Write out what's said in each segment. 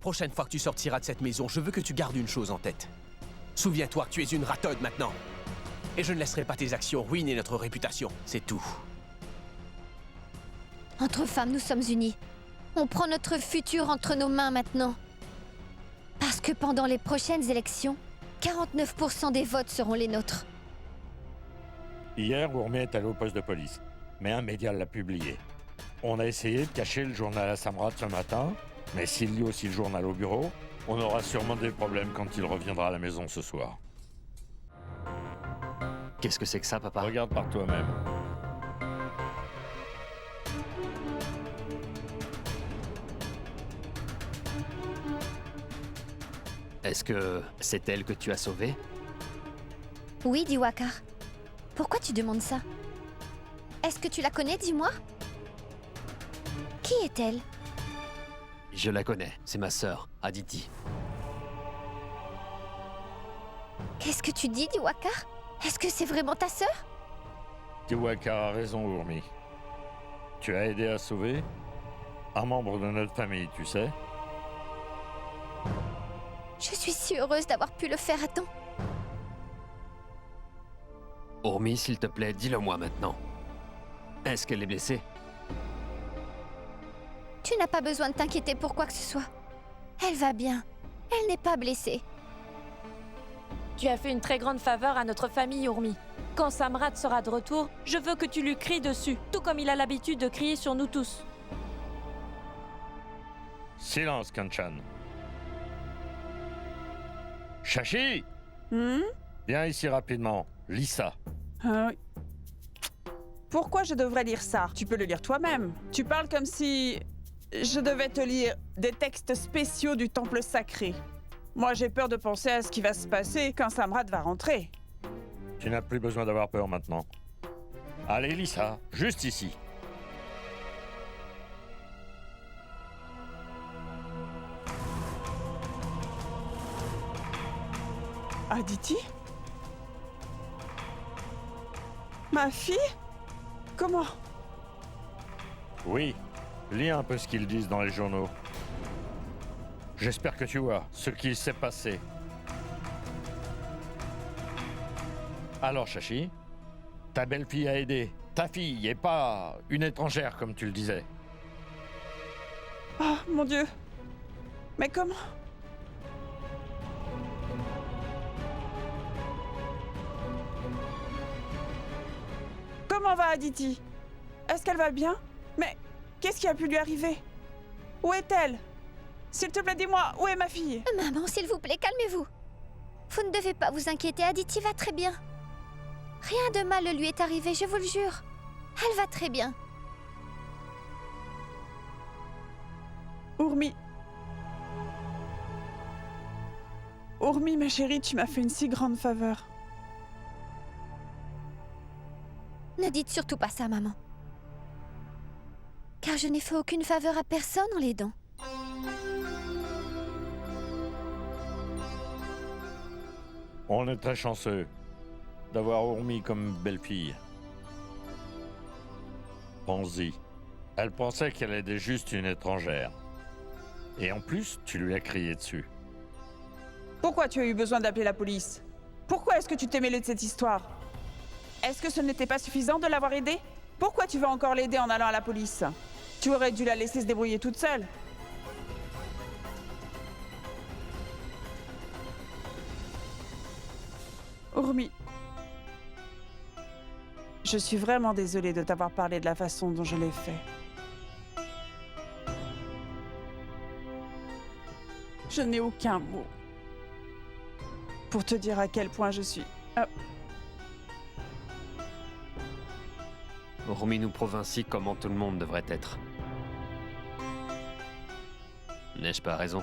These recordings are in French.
prochaine fois que tu sortiras de cette maison, je veux que tu gardes une chose en tête. Souviens-toi que tu es une ratode maintenant. Et je ne laisserai pas tes actions ruiner notre réputation, c'est tout. Entre femmes, nous sommes unis. On prend notre futur entre nos mains maintenant. Parce que pendant les prochaines élections, 49% des votes seront les nôtres. Hier, Urmi est allé au poste de police, mais un média l'a publié. On a essayé de cacher le journal à Samrat ce matin, mais s'il lit aussi le journal au bureau, on aura sûrement des problèmes quand il reviendra à la maison ce soir. Qu'est-ce que c'est que ça, papa? Regarde par toi-même. Est-ce que c'est elle que tu as sauvée? Oui, dit Wakar. Pourquoi tu demandes ça? Est-ce que tu la connais, dis-moi? Qui est-elle? Je la connais, c'est ma sœur, Aditi. Qu'est-ce que tu dis, dit Wakar? Est-ce que c'est vraiment ta sœur? Tiwaka a raison, Urmi. Tu as aidé à sauver un membre de notre famille, tu sais. Je suis si heureuse d'avoir pu le faire à temps. Urmi, s'il te plaît, dis-le-moi maintenant. Est-ce qu'elle est blessée? Tu n'as pas besoin de t'inquiéter pour quoi que ce soit. Elle va bien. Elle n'est pas blessée. Tu as fait une très grande faveur à notre famille, Urmi. Quand Samrat sera de retour, je veux que tu lui cries dessus, tout comme il a l'habitude de crier sur nous tous. Silence, Kanchan. Shashi! Viens ici rapidement. Lis ça. Oui. Pourquoi je devrais lire ça? Tu peux le lire toi-même. Tu parles comme si je devais te lire des textes spéciaux du temple sacré. Moi, j'ai peur de penser à ce qui va se passer quand Samrat va rentrer. Tu n'as plus besoin d'avoir peur maintenant. Allez, lis ça, juste ici. Aditi? Ma fille? Comment? Oui, lis un peu ce qu'ils disent dans les journaux. J'espère que tu vois ce qu'il s'est passé. Alors, Shashi, ta belle-fille a aidé ta fille et pas une étrangère, comme tu le disais. Oh, mon Dieu! Mais comment? Comment va Aditi? Est-ce qu'elle va bien? Mais qu'est-ce qui a pu lui arriver? Où est-elle? S'il te plaît, dis-moi, où est ma fille? Maman, s'il vous plaît, calmez-vous. Vous ne devez pas vous inquiéter, Aditi va très bien. Rien de mal ne lui est arrivé, je vous le jure. Elle va très bien. Urmi. Urmi, ma chérie, tu m'as fait une si grande faveur. Ne dites surtout pas ça, maman. Car je n'ai fait aucune faveur à personne en l'aidant. On est très chanceux d'avoir Urmi comme belle-fille. Pense-y. Elle pensait qu'elle était juste une étrangère. Et en plus, tu lui as crié dessus. Pourquoi tu as eu besoin d'appeler la police? Pourquoi est-ce que tu t'es mêlé de cette histoire? Est-ce que ce n'était pas suffisant de l'avoir aidée? Pourquoi tu vas encore l'aider en allant à la police? Tu aurais dû la laisser se débrouiller toute seule. Urmi. Je suis vraiment désolée de t'avoir parlé de la façon dont je l'ai fait. Je n'ai aucun mot pour te dire à quel point je suis... Urmi nous prouve ainsi comment tout le monde devrait être. N'ai-je pas raison?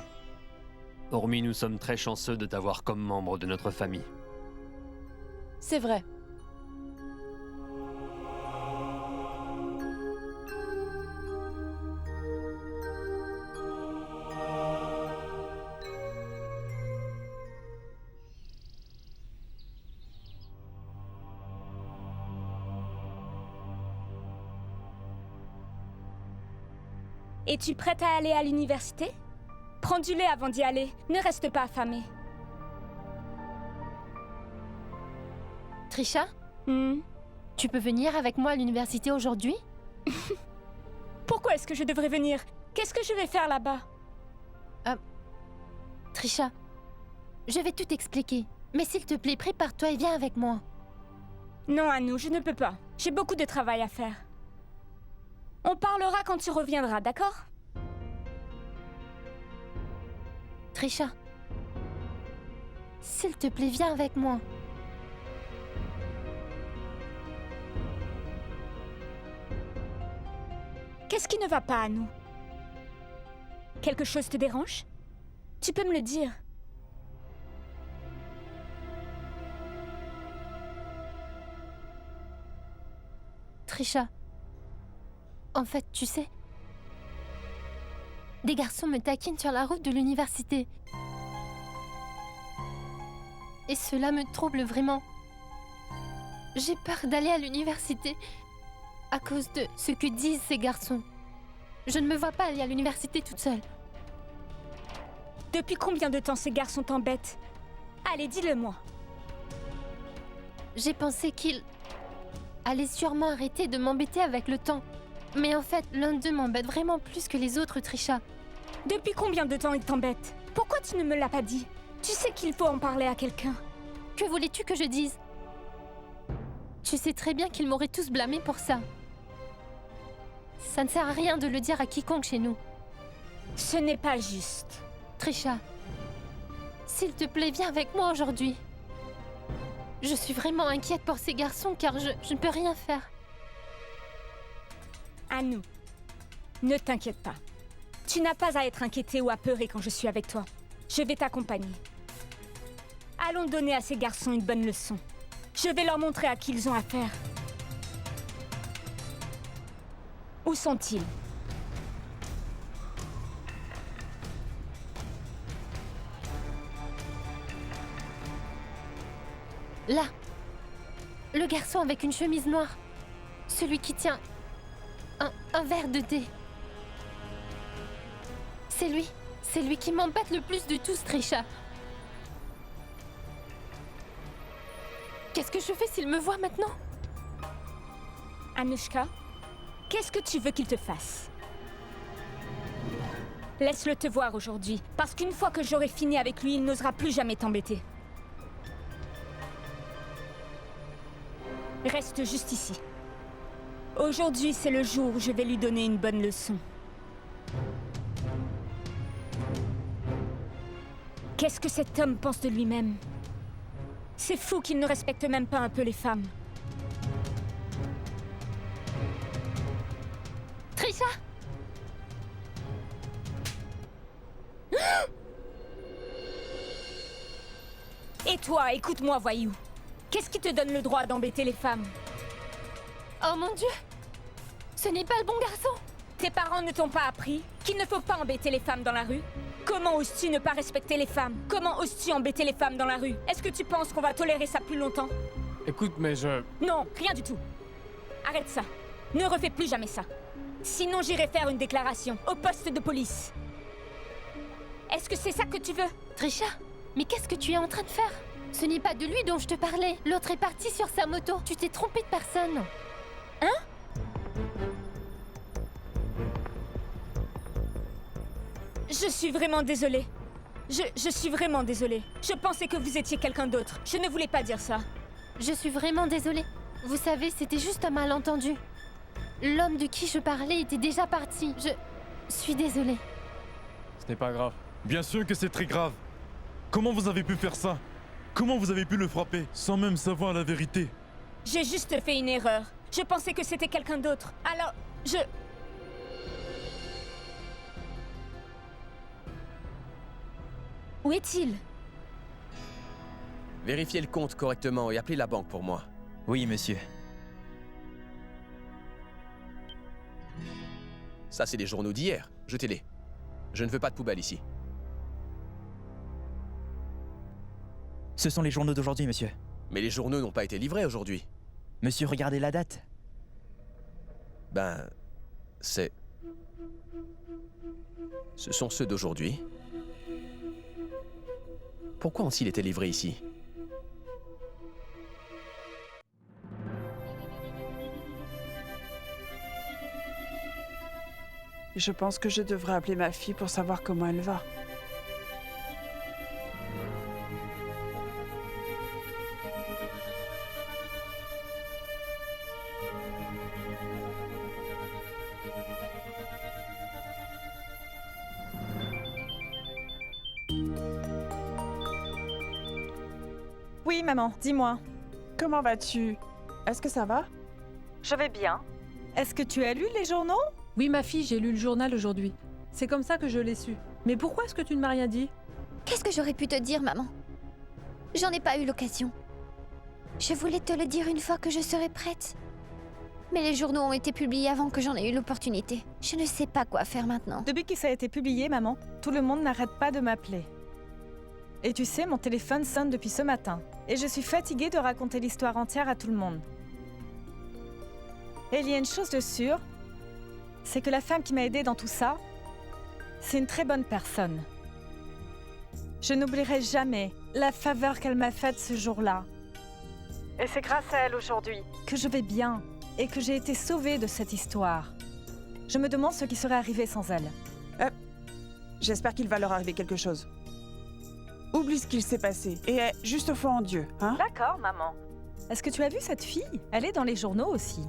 Urmi, nous sommes très chanceux de t'avoir comme membre de notre famille. C'est vrai. Es-tu prête à aller à l'université? Prends du lait avant d'y aller. Ne reste pas affamé. Trisha, Hmm. tu peux venir avec moi à l'université aujourd'hui? Pourquoi est-ce que je devrais venir? Qu'est-ce que je vais faire là-bas? Trisha, je vais tout expliquer. Mais s'il te plaît, prépare-toi et viens avec moi. Non, Anou, je ne peux pas. J'ai beaucoup de travail à faire. On parlera quand tu reviendras, d'accord? Trisha, s'il te plaît, viens avec moi. Qu'est-ce qui ne va pas, Anou? Quelque chose te dérange? Tu peux me le dire. Trisha, en fait, tu sais, des garçons me taquinent sur la route de l'université. Et cela me trouble vraiment. J'ai peur d'aller à l'université à cause de ce que disent ces garçons. Je ne me vois pas aller à l'université toute seule. Depuis combien de temps ces garçons t'embêtent? Allez, dis-le-moi. J'ai pensé qu'ils allaient sûrement arrêter de m'embêter avec le temps. Mais en fait, l'un d'eux m'embête vraiment plus que les autres, Trisha. Depuis combien de temps ils t'embêtent? Pourquoi tu ne me l'as pas dit? Tu sais qu'il faut en parler à quelqu'un. Que voulais-tu que je dise? Tu sais très bien qu'ils m'auraient tous blâmé pour ça. Ça ne sert à rien de le dire à quiconque chez nous. Ce n'est pas juste. Trisha, s'il te plaît, viens avec moi aujourd'hui. Je suis vraiment inquiète pour ces garçons car je ne peux rien faire. Anou, ne t'inquiète pas. Tu n'as pas à être inquiétée ou apeurée quand je suis avec toi. Je vais t'accompagner. Allons donner à ces garçons une bonne leçon. Je vais leur montrer à qui ils ont affaire. Où sont-ils? Là, le garçon avec une chemise noire. Celui qui tient un verre de thé. C'est lui qui m'embête le plus de tous, Trisha. Qu'est-ce que je fais s'il me voit maintenant? Anushka, qu'est-ce que tu veux qu'il te fasse? Laisse-le te voir aujourd'hui, parce qu'une fois que j'aurai fini avec lui, il n'osera plus jamais t'embêter. Reste juste ici. Aujourd'hui, c'est le jour où je vais lui donner une bonne leçon. Qu'est-ce que cet homme pense de lui-même? C'est fou qu'il ne respecte même pas un peu les femmes. Trisha! Et toi, écoute-moi, voyou. Qu'est-ce qui te donne le droit d'embêter les femmes? Oh mon Dieu! Ce n'est pas le bon garçon! Tes parents ne t'ont pas appris qu'il ne faut pas embêter les femmes dans la rue? Comment oses-tu ne pas respecter les femmes? Comment oses-tu embêter les femmes dans la rue? Est-ce que tu penses qu'on va tolérer ça plus longtemps? Écoute, mais je... Non, rien du tout. Arrête ça. Ne refais plus jamais ça. Sinon, j'irai faire une déclaration au poste de police. Est-ce que c'est ça que tu veux? Trisha, mais qu'est-ce que tu es en train de faire? Ce n'est pas de lui dont je te parlais. L'autre est parti sur sa moto. Tu t'es trompé de personne. Je suis vraiment désolée. Je suis vraiment désolée. Je pensais que vous étiez quelqu'un d'autre. Je ne voulais pas dire ça. Je suis vraiment désolée. Vous savez, c'était juste un malentendu. L'homme de qui je parlais était déjà parti. Je suis désolée. Ce n'est pas grave. Bien sûr que c'est très grave. Comment vous avez pu faire ça? Comment vous avez pu le frapper sans même savoir la vérité? J'ai juste fait une erreur. Je pensais que c'était quelqu'un d'autre. Alors, je... Où est-il? Vérifiez le compte correctement et appelez la banque pour moi. Oui, monsieur. Ça, c'est des journaux d'hier. Jetez-les. Je ne veux pas de poubelle ici. Ce sont les journaux d'aujourd'hui, monsieur. Mais les journaux n'ont pas été livrés aujourd'hui. Monsieur, regardez la date. Ben... c'est... Ce sont ceux d'aujourd'hui. pourquoi ont-ils été livrés ici? Je pense que je devrais appeler ma fille pour savoir comment elle va. Oui, maman, dis-moi. Comment vas-tu? Est-ce que ça va? Je vais bien. Est-ce que tu as lu les journaux? Oui, ma fille, j'ai lu le journal aujourd'hui. C'est comme ça que je l'ai su. Mais pourquoi est-ce que tu ne m'as rien dit? Qu'est-ce que j'aurais pu te dire, maman? J'en ai pas eu l'occasion. Je voulais te le dire une fois que je serais prête. Mais les journaux ont été publiés avant que j'en ai eu l'opportunité. Je ne sais pas quoi faire maintenant. Depuis que ça a été publié, maman, tout le monde n'arrête pas de m'appeler. Et tu sais, mon téléphone sonne depuis ce matin. Et je suis fatiguée de raconter l'histoire entière à tout le monde. Et il y a une chose de sûre, c'est que la femme qui m'a aidée dans tout ça, c'est une très bonne personne. Je n'oublierai jamais la faveur qu'elle m'a faite ce jour-là. Et c'est grâce à elle aujourd'hui que je vais bien et que j'ai été sauvée de cette histoire. Je me demande ce qui serait arrivé sans elle. J'espère qu'il va leur arriver quelque chose. Oublie ce qu'il s'est passé et aie juste foi en Dieu, hein? D'accord, maman. Est-ce que tu as vu cette fille? Elle est dans les journaux aussi.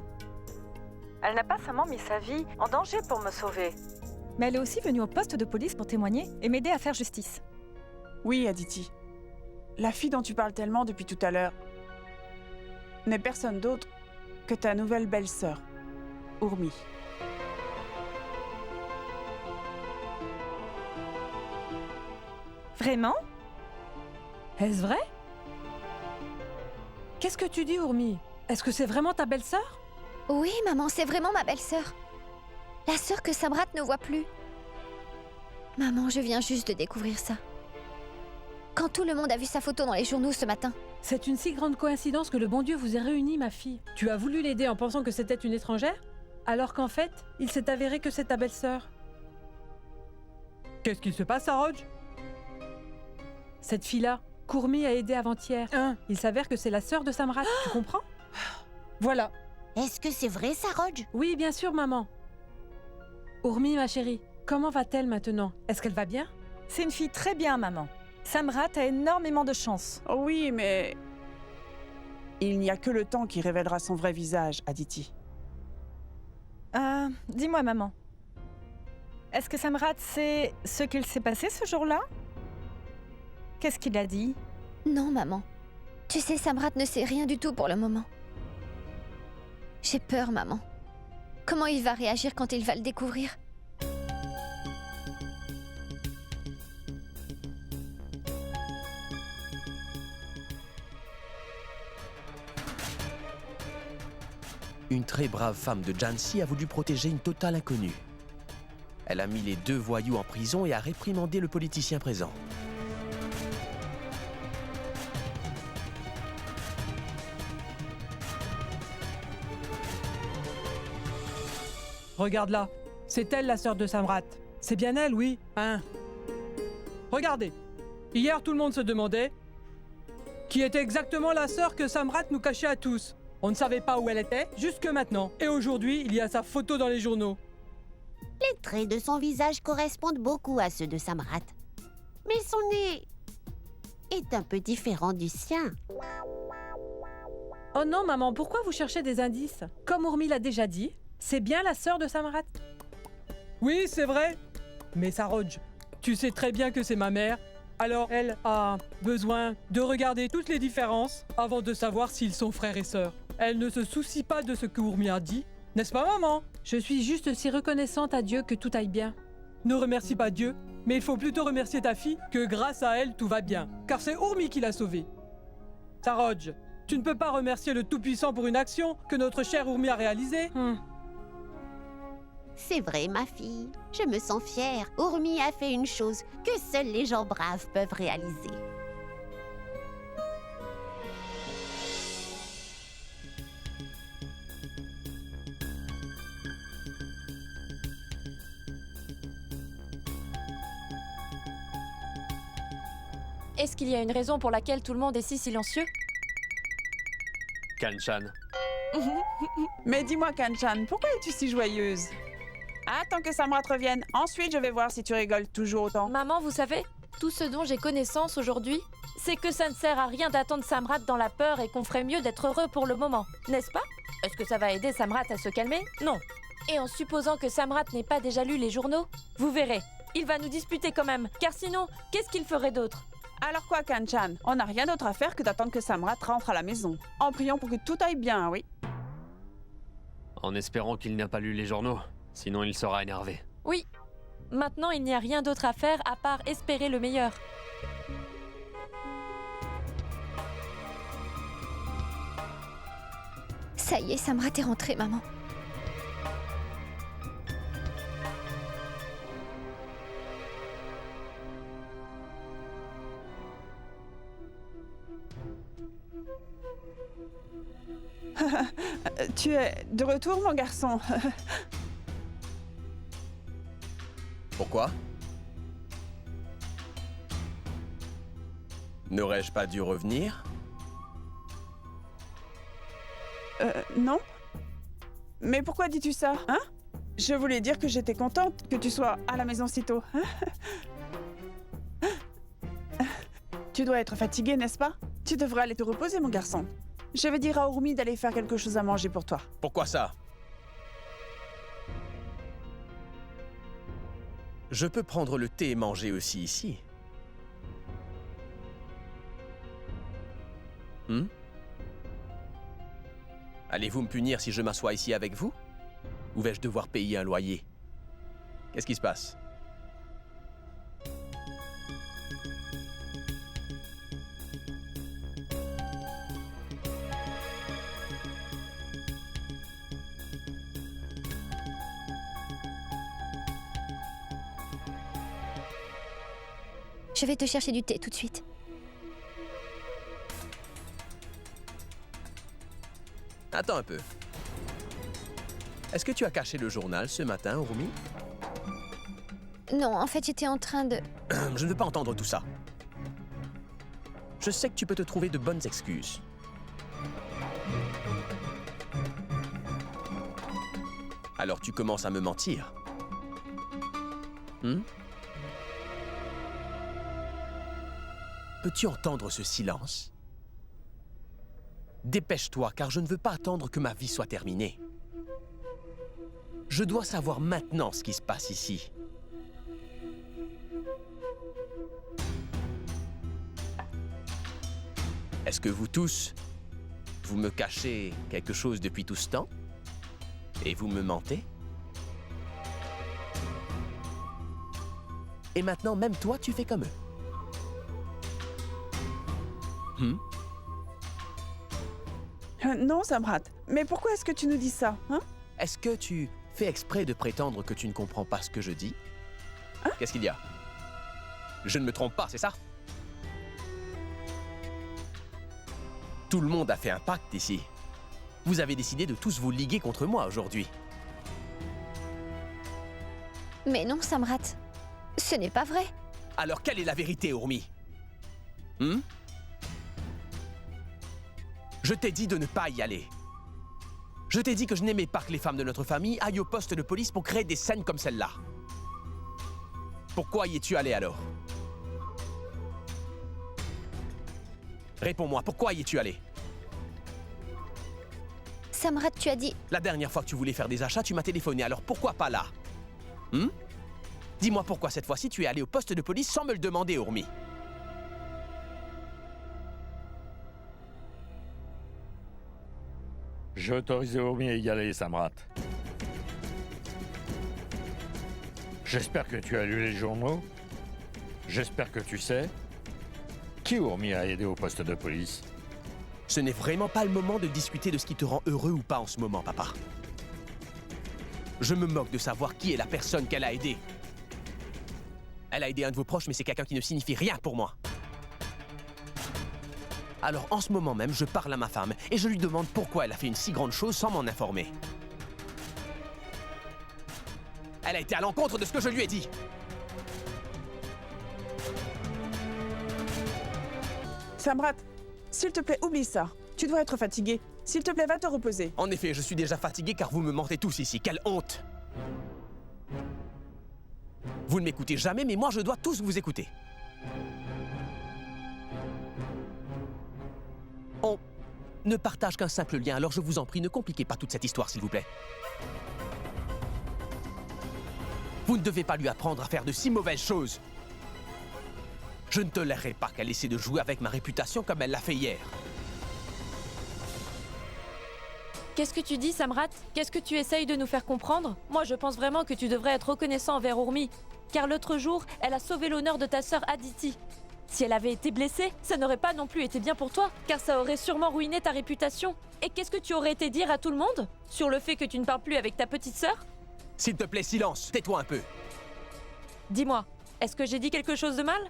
Elle n'a pas seulement mis sa vie en danger pour me sauver, mais elle est aussi venue au poste de police pour témoigner et m'aider à faire justice. Oui, Aditi. La fille dont tu parles tellement depuis tout à l'heure n'est personne d'autre que ta nouvelle belle-sœur, Urmi. Vraiment? Est-ce vrai? Qu'est-ce que tu dis, Urmi? Est-ce que c'est vraiment ta belle-sœur? Oui, maman, c'est vraiment ma belle-sœur. La sœur que Samrat ne voit plus. Maman, je viens juste de découvrir ça. Quand tout le monde a vu sa photo dans les journaux ce matin. C'est une si grande coïncidence que le bon Dieu vous ait réunis, ma fille. Tu as voulu l'aider en pensant que c'était une étrangère, alors qu'en fait, il s'est avéré que c'est ta belle-sœur. Qu'est-ce qui se passe, Saroj? Cette fille-là, Kurmi a aidé avant-hier. Il s'avère que c'est la sœur de Samrat, tu comprends? Voilà. Est-ce que c'est vrai, Saroj? Oui, bien sûr, maman. Urmi, ma chérie, comment va-t-elle maintenant? Est-ce qu'elle va bien? C'est une fille très bien, maman. Samrat a énormément de chance. Oh oui, mais il n'y a que le temps qui révélera son vrai visage, Aditi. Dis-moi, maman. Est-ce que Samrat sait ce qu'il s'est passé ce jour-là? Qu'est-ce qu'il a dit? Non, maman. Tu sais, Samrat ne sait rien du tout pour le moment. J'ai peur, maman. Comment il va réagir quand il va le découvrir? Une très brave femme de Jansi a voulu protéger une totale inconnue. Elle a mis les deux voyous en prison et a réprimandé le politicien présent. Regarde là, c'est elle la sœur de Samrat. C'est bien elle, oui, hein? Regardez, hier tout le monde se demandait qui était exactement la sœur que Samrat nous cachait à tous. On ne savait pas où elle était, jusque maintenant. Et aujourd'hui, il y a sa photo dans les journaux. Les traits de son visage correspondent beaucoup à ceux de Samrat. Mais son nez est un peu différent du sien. Oh non, maman, pourquoi vous cherchez des indices? Comme Urmi l'a déjà dit, c'est bien la sœur de Samrat. Oui, c'est vrai. Mais Saroj, tu sais très bien que c'est ma mère. Alors elle a besoin de regarder toutes les différences avant de savoir s'ils sont frères et sœurs. Elle ne se soucie pas de ce que Urmi a dit. N'est-ce pas, maman? Je suis juste si reconnaissante à Dieu que tout aille bien. Ne remercie pas Dieu, mais il faut plutôt remercier ta fille que grâce à elle, tout va bien. Car c'est Urmi qui l'a sauvée. Saroj, tu ne peux pas remercier le Tout-Puissant pour une action que notre chère Urmi a réalisée. C'est vrai, ma fille. Je me sens fière. Urmi a fait une chose que seuls les gens braves peuvent réaliser. Est-ce qu'il y a une raison pour laquelle tout le monde est si silencieux? Kanchan. Mais dis-moi, Kanchan, pourquoi es-tu si joyeuse? Attends que Samrat revienne. Ensuite, je vais voir si tu rigoles toujours autant. Maman, vous savez, tout ce dont j'ai connaissance aujourd'hui, c'est que ça ne sert à rien d'attendre Samrat dans la peur et qu'on ferait mieux d'être heureux pour le moment, n'est-ce pas? Est-ce que ça va aider Samrat à se calmer? Non. Et en supposant que Samrat n'ait pas déjà lu les journaux, vous verrez, il va nous disputer quand même, car sinon, qu'est-ce qu'il ferait d'autre? Alors quoi, Kanchan? On n'a rien d'autre à faire que d'attendre que Samrat rentre à la maison. En priant pour que tout aille bien, oui. En espérant qu'il n'a pas lu les journaux, sinon il sera énervé. Oui. Maintenant, il n'y a rien d'autre à faire à part espérer le meilleur. Ça y est, Samrat est rentré, maman. Tu es de retour, mon garçon. Pourquoi? N'aurais-je pas dû revenir? Non. Mais pourquoi dis-tu ça, hein? Je voulais dire que j'étais contente que tu sois à la maison si tôt. Tu dois être fatigué, n'est-ce pas? Tu devrais aller te reposer, mon garçon. Je vais dire à Urmi d'aller faire quelque chose à manger pour toi. Pourquoi ça? Je peux prendre le thé et manger aussi ici. Allez-vous me punir si je m'assois ici avec vous? Ou vais-je devoir payer un loyer? Qu'est-ce qui se passe? Je vais te chercher du thé tout de suite. Attends un peu. Est-ce que tu as caché le journal ce matin, Urmi? Non, en fait, j'étais en train de... Je ne veux pas entendre tout ça. Je sais que tu peux te trouver de bonnes excuses. Alors tu commences à me mentir. Peux-tu entendre ce silence? Dépêche-toi, car je ne veux pas attendre que ma vie soit terminée. Je dois savoir maintenant ce qui se passe ici. Est-ce que vous tous, vous me cachez quelque chose depuis tout ce temps? Et vous me mentez? Et maintenant, même toi, tu fais comme eux. Non, Samrat. Mais pourquoi est-ce que tu nous dis ça, hein? Est-ce que tu fais exprès de prétendre que tu ne comprends pas ce que je dis? Qu'est-ce qu'il y a? Je ne me trompe pas, c'est ça? Tout le monde a fait un pacte ici. Vous avez décidé de tous vous liguer contre moi aujourd'hui. Mais non, Samrat. Ce n'est pas vrai. Alors quelle est la vérité, Urmi? Je t'ai dit de ne pas y aller. Je t'ai dit que je n'aimais pas que les femmes de notre famille aillent au poste de police pour créer des scènes comme celle-là. Pourquoi y es-tu allé alors? Réponds-moi, pourquoi y es-tu allé? Samrat, tu as dit... La dernière fois que tu voulais faire des achats, tu m'as téléphoné, alors pourquoi pas là? Dis-moi pourquoi cette fois-ci tu es allé au poste de police sans me le demander, Urmi. J'ai autorisé Urmi à y aller, Samrat. J'espère que tu as lu les journaux. J'espère que tu sais qui Urmi a aidé au poste de police. Ce n'est vraiment pas le moment de discuter de ce qui te rend heureux ou pas en ce moment, papa. Je me moque de savoir qui est la personne qu'elle a aidée. Elle a aidé un de vos proches, mais c'est quelqu'un qui ne signifie rien pour moi. Alors en ce moment même, je parle à ma femme et je lui demande pourquoi elle a fait une si grande chose sans m'en informer. Elle a été à l'encontre de ce que je lui ai dit. Samrat, s'il te plaît, oublie ça. Tu dois être fatigué. S'il te plaît, va te reposer. En effet, je suis déjà fatigué car vous me mentez tous ici. Quelle honte! Vous ne m'écoutez jamais, mais moi je dois tous vous écouter. On ne partage qu'un simple lien, alors je vous en prie, ne compliquez pas toute cette histoire, s'il vous plaît. Vous ne devez pas lui apprendre à faire de si mauvaises choses. Je ne tolérerai pas qu'elle essaie de jouer avec ma réputation comme elle l'a fait hier. Qu'est-ce que tu dis, Samrat? Qu'est-ce que tu essayes de nous faire comprendre? Moi, je pense vraiment que tu devrais être reconnaissant envers Urmi. Car l'autre jour, elle a sauvé l'honneur de ta sœur Aditi. Si elle avait été blessée, ça n'aurait pas non plus été bien pour toi, car ça aurait sûrement ruiné ta réputation. Et qu'est-ce que tu aurais été dire à tout le monde? Sur le fait que tu ne parles plus avec ta petite sœur? S'il te plaît, silence, tais-toi un peu. Dis-moi, est-ce que j'ai dit quelque chose de mal?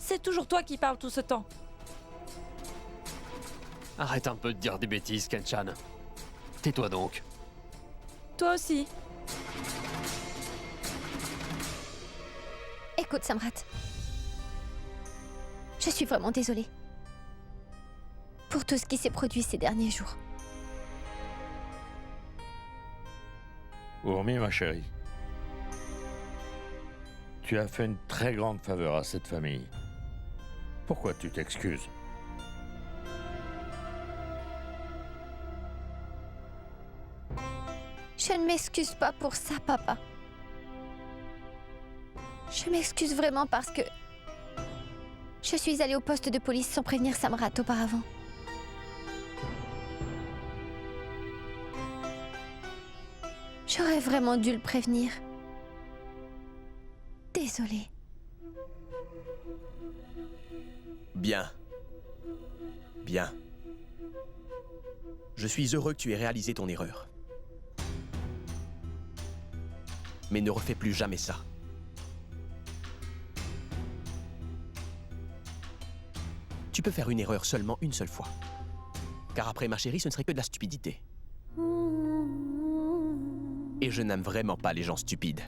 C'est toujours toi qui parles tout ce temps. Arrête un peu de dire des bêtises, Kenchan. Tais-toi donc. Toi aussi. Écoute, Samrat. Je suis vraiment désolée. Pour tout ce qui s'est produit ces derniers jours. Urmi, ma chérie. Tu as fait une très grande faveur à cette famille. Pourquoi tu t'excuses? Je ne m'excuse pas pour ça, papa. Je m'excuse vraiment parce que... je suis allée au poste de police sans prévenir Samrat auparavant. J'aurais vraiment dû le prévenir. Désolée. Bien. Bien. Je suis heureux que tu aies réalisé ton erreur. Mais ne refais plus jamais ça. Tu peux faire une erreur seulement une seule fois. Car après, ma chérie, ce ne serait que de la stupidité. Et je n'aime vraiment pas les gens stupides.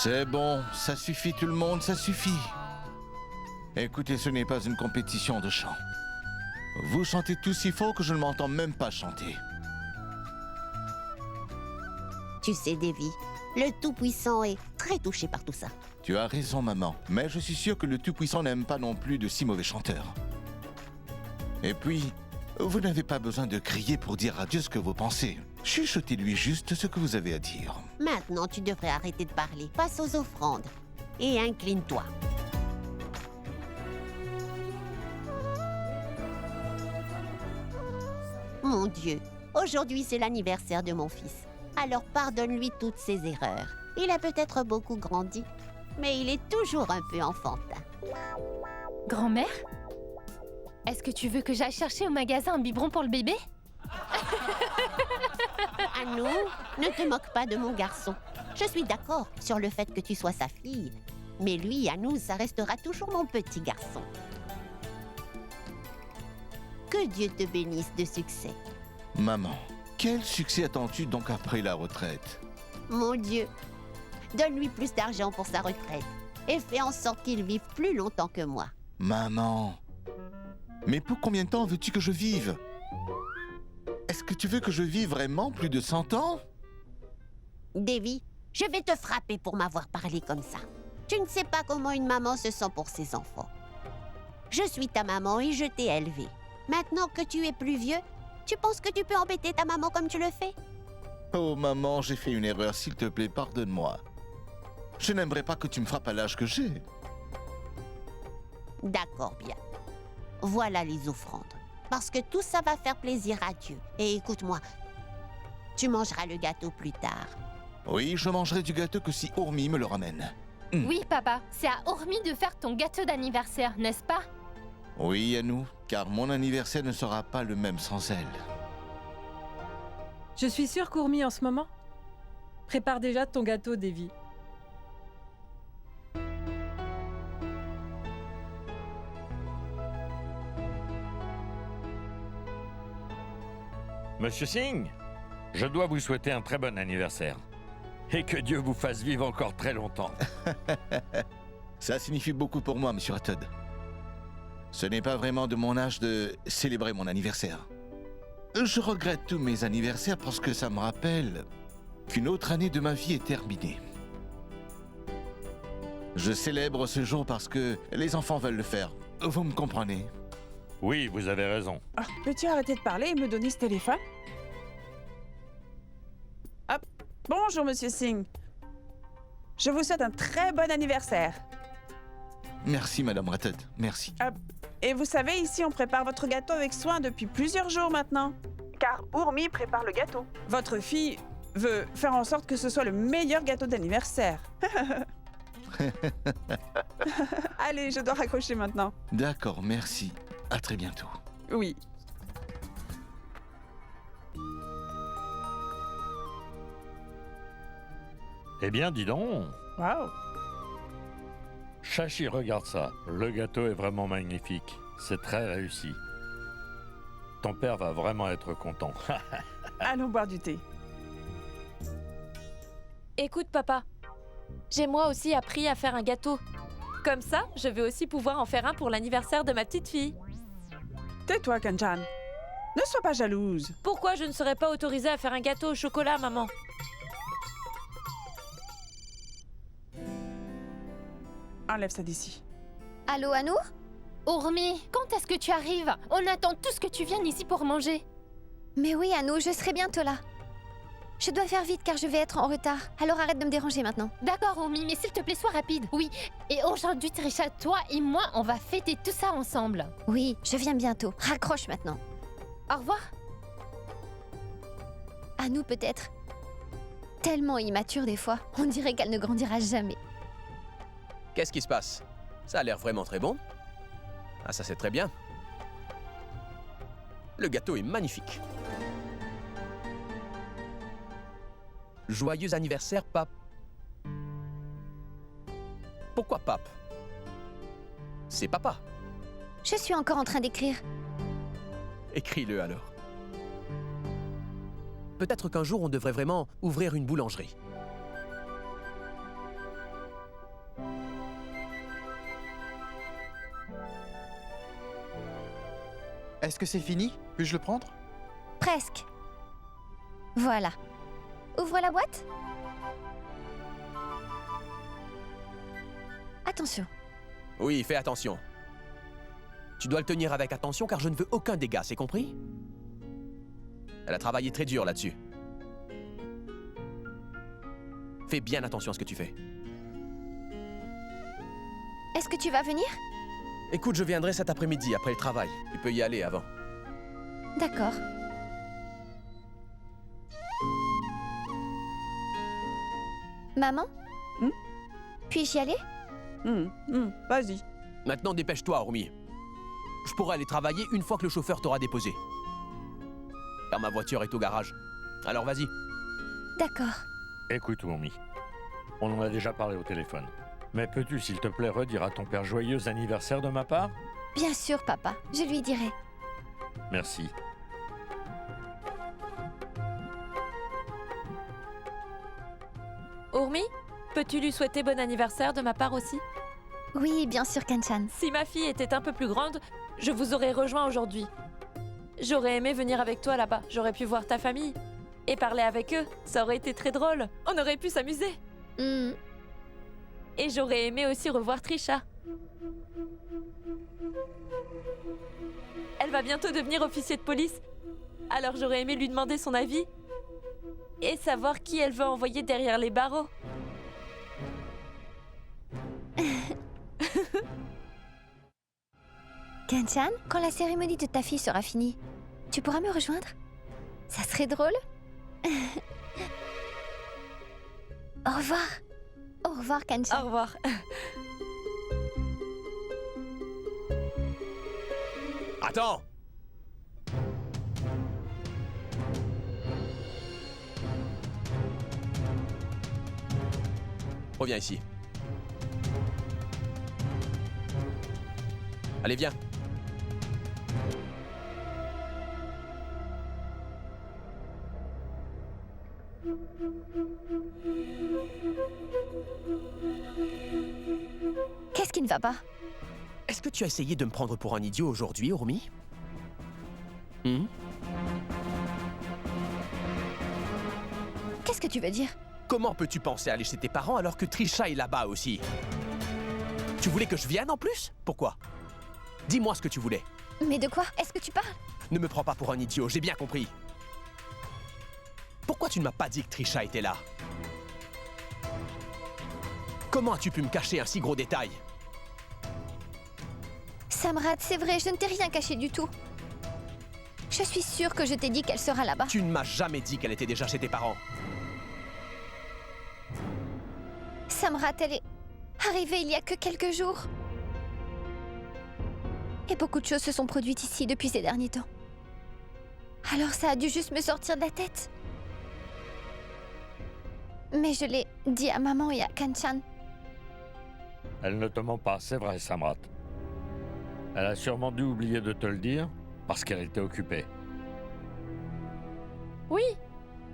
C'est bon, ça suffit tout le monde, ça suffit. Écoutez, ce n'est pas une compétition de chant. Vous chantez tous si fort que je ne m'entends même pas chanter. Tu sais, Devi, le Tout-Puissant est très touché par tout ça. Tu as raison, maman, mais je suis sûr que le Tout-Puissant n'aime pas non plus de si mauvais chanteurs. Et puis, vous n'avez pas besoin de crier pour dire à Dieu ce que vous pensez. Chuchotez-lui juste ce que vous avez à dire. Maintenant, tu devrais arrêter de parler. Passe aux offrandes et incline-toi. Mon Dieu, aujourd'hui c'est l'anniversaire de mon fils. Alors pardonne-lui toutes ses erreurs. Il a peut-être beaucoup grandi, mais il est toujours un peu enfantin. Grand-mère? Est-ce que tu veux que j'aille chercher au magasin un biberon pour le bébé? Anou, ne te moque pas de mon garçon. Je suis d'accord sur le fait que tu sois sa fille. Mais lui, Anou, ça restera toujours mon petit garçon. Que Dieu te bénisse de succès. Maman, quel succès attends-tu donc après la retraite? Mon Dieu, donne-lui plus d'argent pour sa retraite et fais en sorte qu'il vive plus longtemps que moi. Maman, mais pour combien de temps veux-tu que je vive? Est-ce que tu veux que je vive vraiment plus de 100 ans? Devi, je vais te frapper pour m'avoir parlé comme ça. Tu ne sais pas comment une maman se sent pour ses enfants. Je suis ta maman et je t'ai élevée. Maintenant que tu es plus vieux, tu penses que tu peux embêter ta maman comme tu le fais? Oh maman, j'ai fait une erreur, s'il te plaît, pardonne-moi. Je n'aimerais pas que tu me frappes à l'âge que j'ai. D'accord, bien. Voilà les offrandes. Parce que tout ça va faire plaisir à Dieu. Et écoute-moi, Tu mangeras le gâteau plus tard. Oui, je mangerai du gâteau que si Urmi me le ramène. Oui, papa, c'est à Urmi de faire ton gâteau d'anniversaire, n'est-ce pas? Oui, à nous, car mon anniversaire ne sera pas le même sans elle. Je suis sûre qu'Urmi en ce moment. Prépare déjà ton gâteau, Davy. Monsieur Singh, je dois vous souhaiter un très bon anniversaire. Et que Dieu vous fasse vivre encore très longtemps. Ça signifie beaucoup pour moi, monsieur Ratod. Ce n'est pas vraiment de mon âge de célébrer mon anniversaire. Je regrette tous mes anniversaires parce que ça me rappelle qu'une autre année de ma vie est terminée. Je célèbre ce jour parce que les enfants veulent le faire. Vous me comprenez? Oui, vous avez raison. Ah, peux-tu arrêter de parler et me donner ce téléphone? Hop. Bonjour, monsieur Singh. Je vous souhaite un très bon anniversaire. Merci, madame Ratod. Merci. Hop. Et vous savez, ici, on prépare votre gâteau avec soin depuis plusieurs jours maintenant. Car Urmi prépare le gâteau. Votre fille veut faire en sorte que ce soit le meilleur gâteau d'anniversaire. Allez, je dois raccrocher maintenant. D'accord, merci. À très bientôt. Oui. Eh bien, dis donc. Waouh. Chachi, regarde ça. Le gâteau est vraiment magnifique. C'est très réussi. Ton père va vraiment être content. Allons boire du thé. Écoute, papa. J'ai moi aussi appris à faire un gâteau. Comme ça, je vais aussi pouvoir en faire un pour l'anniversaire de ma petite fille. Tais-toi, Kanchan. Ne sois pas jalouse. Pourquoi je ne serais pas autorisée à faire un gâteau au chocolat, maman? Enlève ça d'ici. Allô, Anour? Urmi, quand est-ce que tu arrives? On attend tous que tu viennes ici pour manger. Mais oui, Anour, je serai bientôt là. Je dois faire vite car je vais être en retard. Alors arrête de me déranger maintenant. D'accord, Urmi, mais s'il te plaît, sois rapide. Oui, et aujourd'hui, Trisha, toi et moi, on va fêter tout ça ensemble. Oui, je viens bientôt. Raccroche maintenant. Au revoir. Anour peut-être. Tellement immature des fois. On dirait qu'elle ne grandira jamais. Qu'est-ce qui se passe? Ça a l'air vraiment très bon. Ah, ça c'est très bien. Le gâteau est magnifique. Joyeux anniversaire, Pape. Pourquoi Pape? C'est papa. Je suis encore en train d'écrire. Écris-le alors. Peut-être qu'un jour on devrait vraiment ouvrir une boulangerie. Est-ce que c'est fini? Puis-je le prendre? Presque. Voilà. Ouvre la boîte. Attention. Oui, fais attention. Tu dois le tenir avec attention car je ne veux aucun dégât, c'est compris? Elle a travaillé très dur là-dessus. Fais bien attention à ce que tu fais. Est-ce que tu vas venir? Écoute, je viendrai cet après-midi, après le travail. Tu peux y aller avant. D'accord. Maman? Puis-je y aller? Vas-y. Maintenant, dépêche-toi, Urmi. Je pourrai aller travailler une fois que le chauffeur t'aura déposé. Car ma voiture est au garage. Alors vas-y. D'accord. Écoute, Urmi, on en a déjà parlé au téléphone. Mais peux-tu, s'il te plaît, redire à ton père joyeux anniversaire de ma part? Bien sûr, papa. Je lui dirai. Merci. Urmi, peux-tu lui souhaiter bon anniversaire de ma part aussi? Oui, bien sûr, Kanchan. Si ma fille était un peu plus grande, je vous aurais rejoint aujourd'hui. J'aurais aimé venir avec toi là-bas. J'aurais pu voir ta famille et parler avec eux. Ça aurait été très drôle. On aurait pu s'amuser. Et j'aurais aimé aussi revoir Trisha. Elle va bientôt devenir officier de police. Alors j'aurais aimé lui demander son avis et savoir qui elle veut envoyer derrière les barreaux. Kanchan, quand la cérémonie de ta fille sera finie, tu pourras me rejoindre? Ça serait drôle? Au revoir. Au revoir, Kanchan. Au revoir. Attends! Reviens ici. Allez, viens. Qu'est-ce qui ne va pas? Est-ce que tu as essayé de me prendre pour un idiot aujourd'hui, Urmi? Qu'est-ce que tu veux dire? Comment peux-tu penser aller chez tes parents alors que Trisha est là-bas aussi? Tu voulais que je vienne en plus? Pourquoi? Dis-moi ce que tu voulais. Mais de quoi? Est-ce que tu parles? Ne me prends pas pour un idiot, j'ai bien compris. Pourquoi tu ne m'as pas dit que Trisha était là? Comment as-tu pu me cacher un si gros détail? Samrat, c'est vrai, je ne t'ai rien caché du tout. Je suis sûre que je t'ai dit qu'elle sera là-bas. Tu ne m'as jamais dit qu'elle était déjà chez tes parents. Samrat, elle est arrivée il y a que quelques jours. Et beaucoup de choses se sont produites ici depuis ces derniers temps. Alors ça a dû juste me sortir de la tête. Mais je l'ai dit à maman et à Kanchan. Elle ne te ment pas, c'est vrai, Samrat. Elle a sûrement dû oublier de te le dire parce qu'elle était occupée. Oui,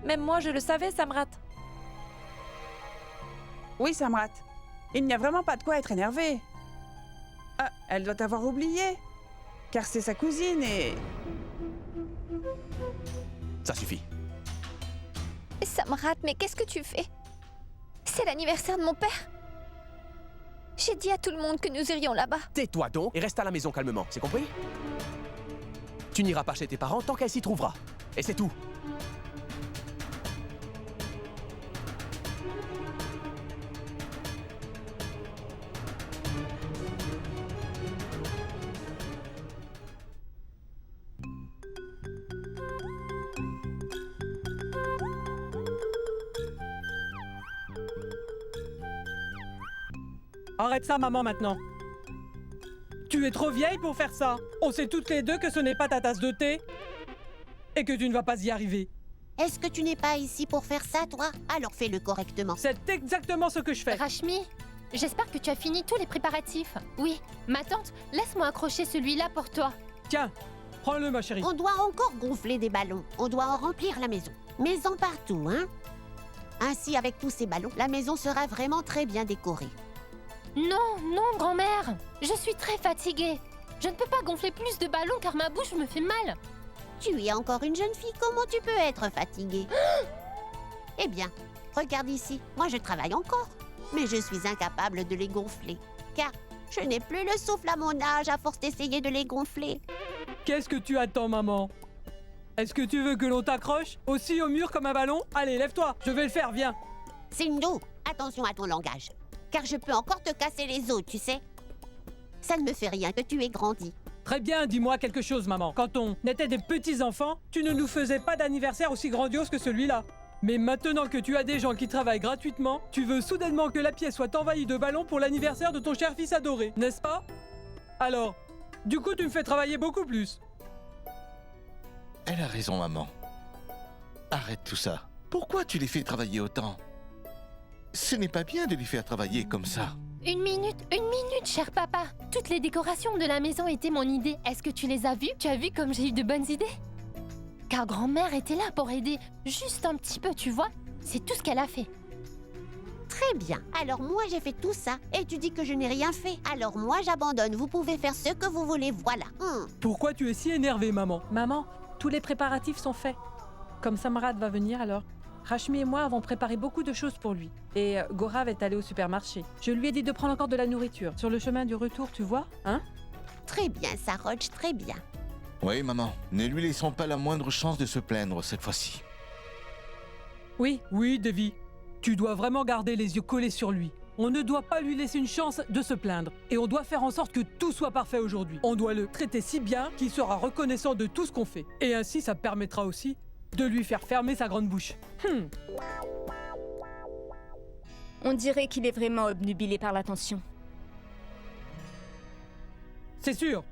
même moi je le savais, Samrat. Oui, Samrat. Il n'y a vraiment pas de quoi être énervé. Ah, elle doit t'avoir oublié. Car c'est sa cousine et... Ça suffit. Samrat, mais qu'est-ce que tu fais? C'est l'anniversaire de mon père. J'ai dit à tout le monde que nous irions là-bas. Tais-toi donc et reste à la maison calmement, c'est compris? Tu n'iras pas chez tes parents tant qu'elle s'y trouvera. Et c'est tout. Arrête ça, maman, maintenant. Tu es trop vieille pour faire ça. On sait toutes les deux que ce n'est pas ta tasse de thé et que tu ne vas pas y arriver. Est-ce que tu n'es pas ici pour faire ça, toi? Alors fais-le correctement. C'est exactement ce que je fais. Rashmi, j'espère que tu as fini tous les préparatifs. Oui, ma tante, laisse-moi accrocher celui-là pour toi. Tiens, prends-le, ma chérie. On doit encore gonfler des ballons. On doit en remplir la maison. Maison partout, hein? Ainsi, avec tous ces ballons, la maison sera vraiment très bien décorée. Non, non, grand-mère. Je suis très fatiguée. Je ne peux pas gonfler plus de ballons car ma bouche me fait mal. Tu es encore une jeune fille, comment tu peux être fatiguée? Eh bien, regarde ici, moi je travaille encore, mais je suis incapable de les gonfler, car je n'ai plus le souffle à mon âge à force d'essayer de les gonfler. Qu'est-ce que tu attends, maman? Est-ce que tu veux que l'on t'accroche aussi au mur comme un ballon? Allez, lève-toi, je vais le faire, viens. Sindhu, attention à ton langage, car je peux encore te casser les os, tu sais. Ça ne me fait rien que tu aies grandi. Très bien, dis-moi quelque chose, maman. Quand on était des petits-enfants, tu ne nous faisais pas d'anniversaire aussi grandiose que celui-là. Mais maintenant que tu as des gens qui travaillent gratuitement, tu veux soudainement que la pièce soit envahie de ballons pour l'anniversaire de ton cher fils adoré, n'est-ce pas? Alors, du coup, tu me fais travailler beaucoup plus. Elle a raison, maman. Arrête tout ça. Pourquoi tu les fais travailler autant? Ce n'est pas bien de les faire travailler comme ça. Une minute, cher papa. Toutes les décorations de la maison étaient mon idée. Est-ce que tu les as vues? Tu as vu comme j'ai eu de bonnes idées? Car grand-mère était là pour aider. Juste un petit peu, tu vois? C'est tout ce qu'elle a fait. Très bien. Alors moi j'ai fait tout ça et tu dis que je n'ai rien fait. Alors moi j'abandonne. Vous pouvez faire ce que vous voulez, voilà. Pourquoi tu es si énervée, maman? Maman, tous les préparatifs sont faits. Comme Samrat va venir alors, Rashmi et moi avons préparé beaucoup de choses pour lui. Et Gaurav est allé au supermarché. Je lui ai dit de prendre encore de la nourriture. Sur le chemin du retour, tu vois, hein? Très bien, Saroj, très bien. Oui, maman. Ne lui laissons pas la moindre chance de se plaindre cette fois-ci. Oui, Davy. Tu dois vraiment garder les yeux collés sur lui. On ne doit pas lui laisser une chance de se plaindre. Et on doit faire en sorte que tout soit parfait aujourd'hui. On doit le traiter si bien qu'il sera reconnaissant de tout ce qu'on fait. Et ainsi, ça permettra aussi de lui faire fermer sa grande bouche. On dirait qu'il est vraiment obnubilé par l'attention. C'est sûr.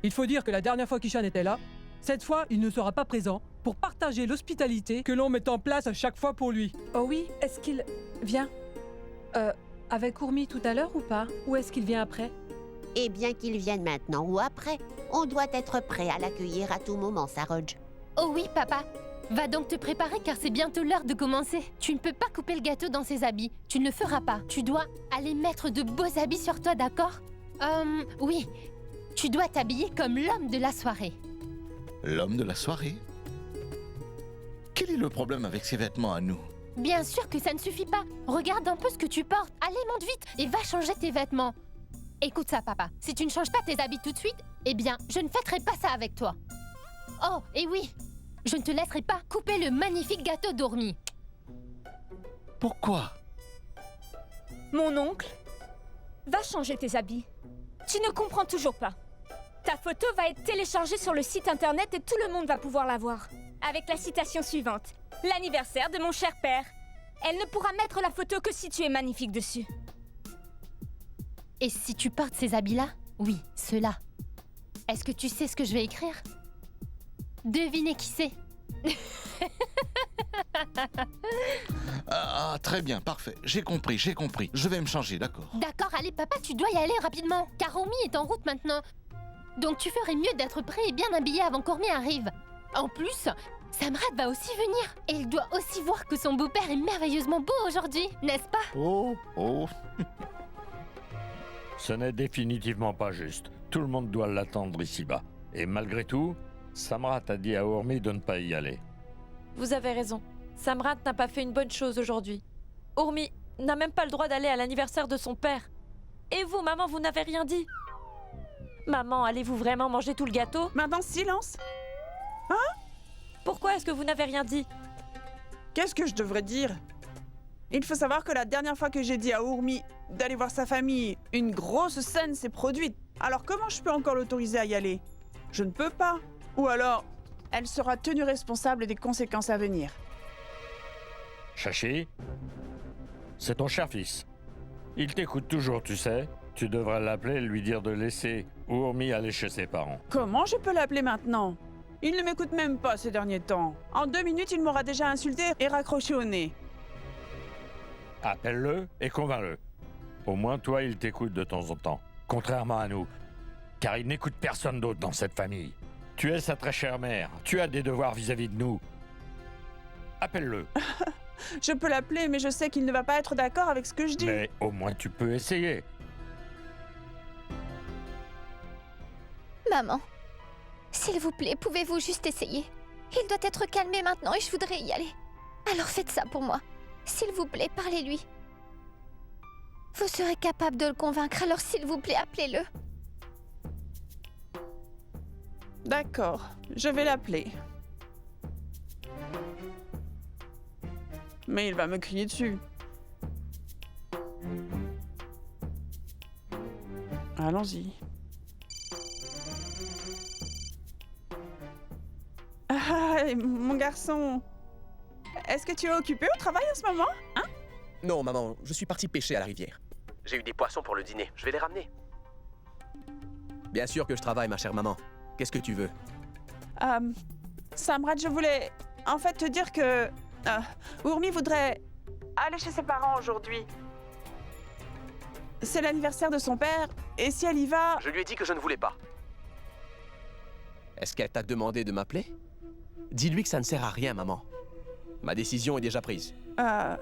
Il faut dire que la dernière fois qu'Ishan était là, cette fois, il ne sera pas présent pour partager l'hospitalité que l'on met en place à chaque fois pour lui. Oh oui, est-ce qu'il vient avec Urmi tout à l'heure ou pas? Ou est-ce qu'il vient après? Et bien qu'il vienne maintenant ou après, on doit être prêt à l'accueillir à tout moment, Saroj. Oh oui, papa. Va donc te préparer car c'est bientôt l'heure de commencer. Tu ne peux pas couper le gâteau dans ses habits. Tu ne le feras pas. Tu dois aller mettre de beaux habits sur toi, d'accord? Oui. Tu dois t'habiller comme l'homme de la soirée. L'homme de la soirée? Quel est le problème avec ces vêtements à nous? Bien sûr que ça ne suffit pas. Regarde un peu ce que tu portes. Allez, monte vite et va changer tes vêtements. Écoute ça, papa. Si tu ne changes pas tes habits tout de suite, eh bien, je ne fêterai pas ça avec toi. Oh, et oui, je ne te laisserai pas couper le magnifique gâteau d'Urmi. Pourquoi? Mon oncle, va changer tes habits. Tu ne comprends toujours pas. Ta photo va être téléchargée sur le site internet et tout le monde va pouvoir la voir. Avec la citation suivante. L'anniversaire de mon cher père. Elle ne pourra mettre la photo que si tu es magnifique dessus. Et si tu portes ces habits-là? Oui, ceux-là. Est-ce que tu sais ce que je vais écrire? Devinez qui c'est. Très bien, parfait. J'ai compris. Je vais me changer, d'accord. D'accord, allez papa, tu dois y aller rapidement. Car Urmi est en route maintenant. Donc tu ferais mieux d'être prêt et bien habillé avant qu'Urmi arrive. En plus, Samrat va aussi venir. Et il doit aussi voir que son beau-père est merveilleusement beau aujourd'hui, n'est-ce pas? Oh. Ce n'est définitivement pas juste. Tout le monde doit l'attendre ici-bas. Et malgré tout, Samrat a dit à Urmi de ne pas y aller. Vous avez raison. Samrat n'a pas fait une bonne chose aujourd'hui. Urmi n'a même pas le droit d'aller à l'anniversaire de son père. Et vous, maman, vous n'avez rien dit. Maman, allez-vous vraiment manger tout le gâteau? Maintenant, silence. Hein? Pourquoi est-ce que vous n'avez rien dit? Qu'est-ce que je devrais dire? Il faut savoir que la dernière fois que j'ai dit à Urmi d'aller voir sa famille, une grosse scène s'est produite. Alors comment je peux encore l'autoriser à y aller? Je ne peux pas. Ou alors, elle sera tenue responsable des conséquences à venir. Chachi, c'est ton cher fils. Il t'écoute toujours, tu sais. Tu devrais l'appeler et lui dire de laisser Urmi aller chez ses parents. Comment je peux l'appeler maintenant? Il ne m'écoute même pas ces derniers temps. En 2 minutes, il m'aura déjà insulté et raccroché au nez. Appelle-le et convainc-le. Au moins, toi, il t'écoute de temps en temps. Contrairement à nous. Car il n'écoute personne d'autre dans cette famille. Tu es sa très chère mère. Tu as des devoirs vis-à-vis de nous. Appelle-le. Je peux l'appeler, mais je sais qu'il ne va pas être d'accord avec ce que je dis. Mais au moins, tu peux essayer. Maman, s'il vous plaît, pouvez-vous juste essayer? Il doit être calmé maintenant et je voudrais y aller. Alors faites ça pour moi. S'il vous plaît, parlez-lui. Vous serez capable de le convaincre, alors s'il vous plaît, appelez-le. D'accord, je vais l'appeler. Mais il va me crier dessus. Allons-y. Ah, mon garçon. Est-ce que tu es occupé au travail en ce moment? Hein? Non, maman, je suis parti pêcher à la rivière. J'ai eu des poissons pour le dîner. Je vais les ramener. Bien sûr que je travaille, ma chère maman. Qu'est-ce que tu veux? Samrat, je voulais en fait te dire que Urmi voudrait aller chez ses parents aujourd'hui. C'est l'anniversaire de son père, et si elle y va... Je lui ai dit que je ne voulais pas. Est-ce qu'elle t'a demandé de m'appeler? Dis-lui que ça ne sert à rien, maman. Ma décision est déjà prise.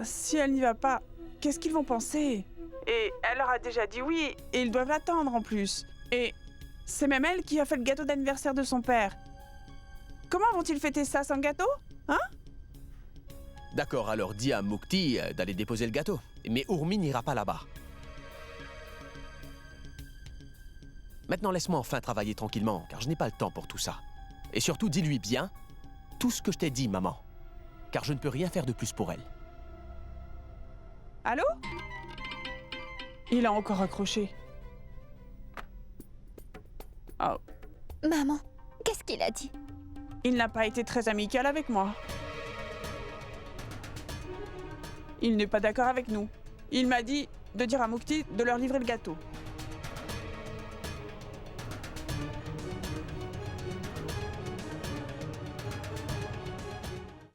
Si elle n'y va pas, qu'est-ce qu'ils vont penser? Et elle leur a déjà dit oui, et ils doivent l'attendre en plus. Et c'est même elle qui a fait le gâteau d'anniversaire de son père. Comment vont-ils fêter ça sans gâteau? Hein? D'accord, alors dis à Mukti d'aller déposer le gâteau. Mais Urmi n'ira pas là-bas. Maintenant, laisse-moi enfin travailler tranquillement, car je n'ai pas le temps pour tout ça. Et surtout, dis-lui bien tout ce que je t'ai dit, maman. Car je ne peux rien faire de plus pour elle. Allô? Il a encore accroché. Oh. Maman, qu'est-ce qu'il a dit? Il n'a pas été très amical avec moi. Il n'est pas d'accord avec nous. Il m'a dit de dire à Mukti de leur livrer le gâteau.